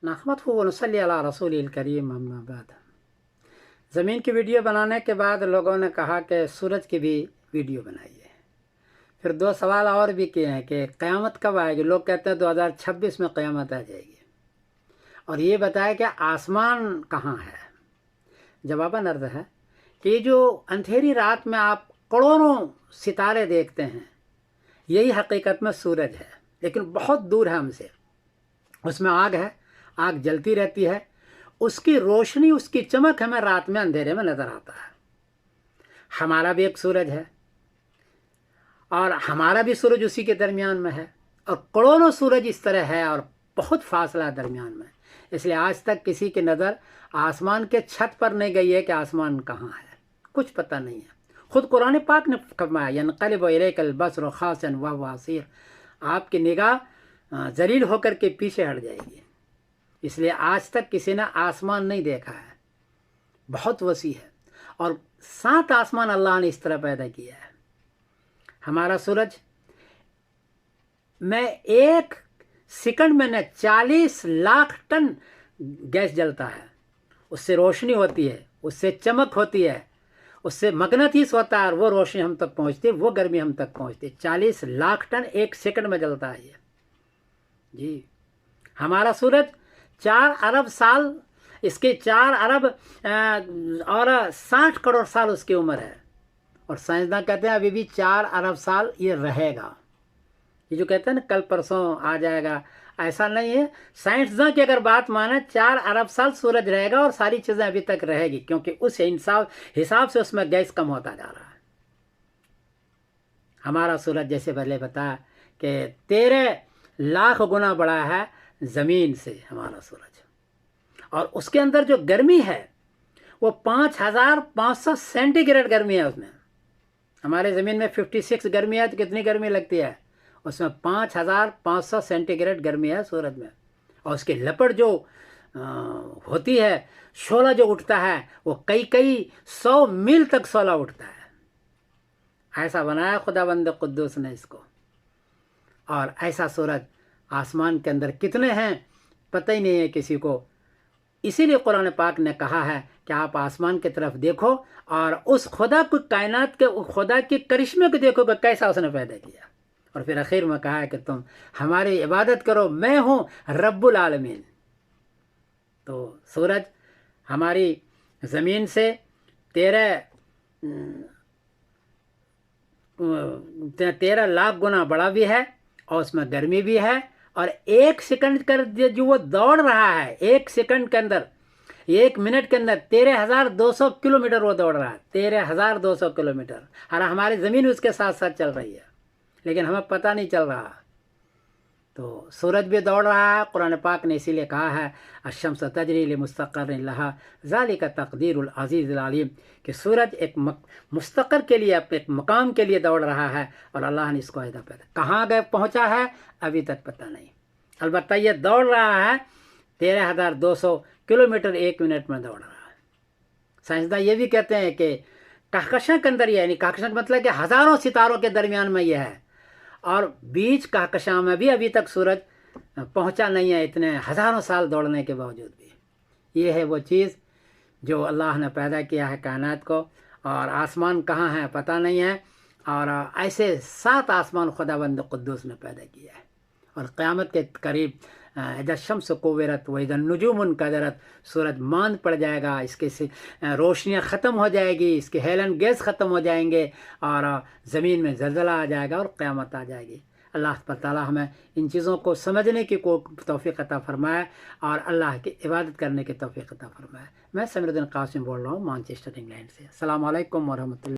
नहमदुहु व नसल्ली अला रसूलिल करीम अम्मा बाद। ज़मीन की वीडियो बनाने के बाद लोगों ने कहा कि सूरज की भी वीडियो बनाइए। फिर दो सवाल और भी किए हैं कि क़यामत कब आएगी। लोग कहते हैं 2026 में क़यामत आ जाएगी। और ये बताया कि आसमान कहाँ है। जवाबन अर्ज़ है कि जो अंधेरी रात में आप करोड़ों सितारे देखते हैं, यही हकीकत में सूरज है, लेकिन बहुत दूर है हमसे। उसमें आग है, आग जलती रहती है, उसकी रोशनी, उसकी चमक हमें रात में अंधेरे में नज़र आता है। हमारा भी एक सूरज है और हमारा भी सूरज उसी के दरमियान में है, और करोड़ों सूरज इस तरह है और बहुत फासला है दरमियान में। इसलिए आज तक किसी की नज़र आसमान के छत पर नहीं गई है कि आसमान कहाँ है, कुछ पता नहीं है। खुद कुरान पाक ने फरमाया यनक़लिबु इलैकल बसरु खासिअन व हुव हसीर, आपकी निगाह जलील होकर के पीछे हट जाएगी। इसलिए आज तक किसी ने आसमान नहीं देखा है, बहुत वसी है। और 7 आसमान अल्लाह ने इस तरह पैदा किया है। हमारा सूरज में 1 सेकंड में न 40 लाख टन गैस जलता है, उससे रोशनी होती है, उससे चमक होती है, उससे मगनातीस होता है, और वो रोशनी हम तक पहुंचती है, वो गर्मी हम तक पहुंचती है। 40 लाख टन 1 सेकंड में जलता है ये जी। हमारा सूरज 4 अरब साल, इसके 4 अरब और 60 करोड़ साल उसकी उम्र है। और साइंसदान कहते हैं अभी भी 4 अरब साल ये रहेगा। ये जो कहते हैं ना कल परसों आ जाएगा, ऐसा नहीं है। साइंसदान की अगर बात माने 4 अरब साल सूरज रहेगा और सारी चीज़ें अभी तक रहेगी, क्योंकि उस हिसाब से उसमें गैस कम होता जा रहा है। हमारा सूरज जैसे पहले बताया कि 13 लाख गुना बड़ा है ज़मीन से हमारा सूरज, और उसके अंदर जो गर्मी है वो 5500 सेंटीग्रेड गर्मी है उसमें। हमारे ज़मीन में 56 गर्मी है, तो कितनी गर्मी लगती है उसमें? 5500 सेंटीग्रेड गर्मी है सूरज में। और उसकी लपट जो होती है, शोला जो उठता है, वो कई 100 मील तक शोला उठता है। ऐसा बनाया खुदाबंद कुद्दूस ने इसको। और ऐसा सूरज आसमान के अंदर कितने हैं पता ही नहीं है किसी को। इसीलिए कुरान पाक ने कहा है कि आप आसमान की तरफ देखो और उस खुदा को, कायनात के खुदा के करिश्मे को देखो कि कैसा उसने पैदा किया। और फिर आखिर में कहा है कि तुम हमारी इबादत करो, मैं हूँ रब्बुल आलमीन। तो सूरज हमारी ज़मीन से 13 लाख गुना बड़ा भी है, और उसमें गर्मी भी है। और 1 सेकंड कर जो वो दौड़ रहा है, 1 सेकंड के अंदर, 1 मिनट के अंदर 13,200 किलोमीटर वो दौड़ रहा है, 13,200 किलोमीटर। और हमारी ज़मीन उसके साथ साथ चल रही है, लेकिन हमें पता नहीं चल रहा। तो सूरज भी दौड़ रहा है। कुरान पाक ने इसीलिए कहा है अश-शम्स तजरी लिमुस्तक़र्रिन लहा ज़ालिका तक़दीरुल अज़ीज़ुल अलीम, कि सूरज एक मुस्तक़र के लिए, अपने एक मकाम के लिए दौड़ रहा है, और अल्लाह ने इसको ऐसा पैदा। कहाँ गए पहुँचा है अभी तक पता नहीं। अलबत्ता ये दौड़ रहा है 13,200 किलोमीटर 1 मिनट में दौड़ रहा है। साइंसदान ये भी कहते हैं कि कहकशां के अंदर, यानी कहकशां का मतलब कि हज़ारों सितारों के दरमियान में यह है, और बीच कहकशां में भी अभी तक सूरज पहुंचा नहीं है, इतने हज़ारों साल दौड़ने के बावजूद भी। ये है वो चीज़ जो अल्लाह ने पैदा किया है कायनात को। और आसमान कहाँ है पता नहीं है। और ऐसे 7 आसमान खुदाबंद कुद्दूस ने पैदा किया है। और क़यामत के करीब इज़ा शम्स कुव्विरत व इज़ा नुजूम इनकदरत, सूरज मांद पड़ जाएगा, इसके से रोशनियाँ ख़त्म हो जाएगी, इसके हेलन गैस ख़त्म हो जाएंगे, और ज़मीन में ज़लज़ला आ जाएगा और क़यामत आ जाएगी। अल्लाह ताला हमें इन चीज़ों को समझने की तौफ़ीक़ अता फ़रमाए और अल्लाह की इबादत करने की तौफ़ीक़ अता फ़रमाए। मैं समीरुद्दीन क़ासिम बोल रहा हूँ, मैनचेस्टर इंग्लैंड से। अस्सलामु अलैकुम व रहमतुल्लाह।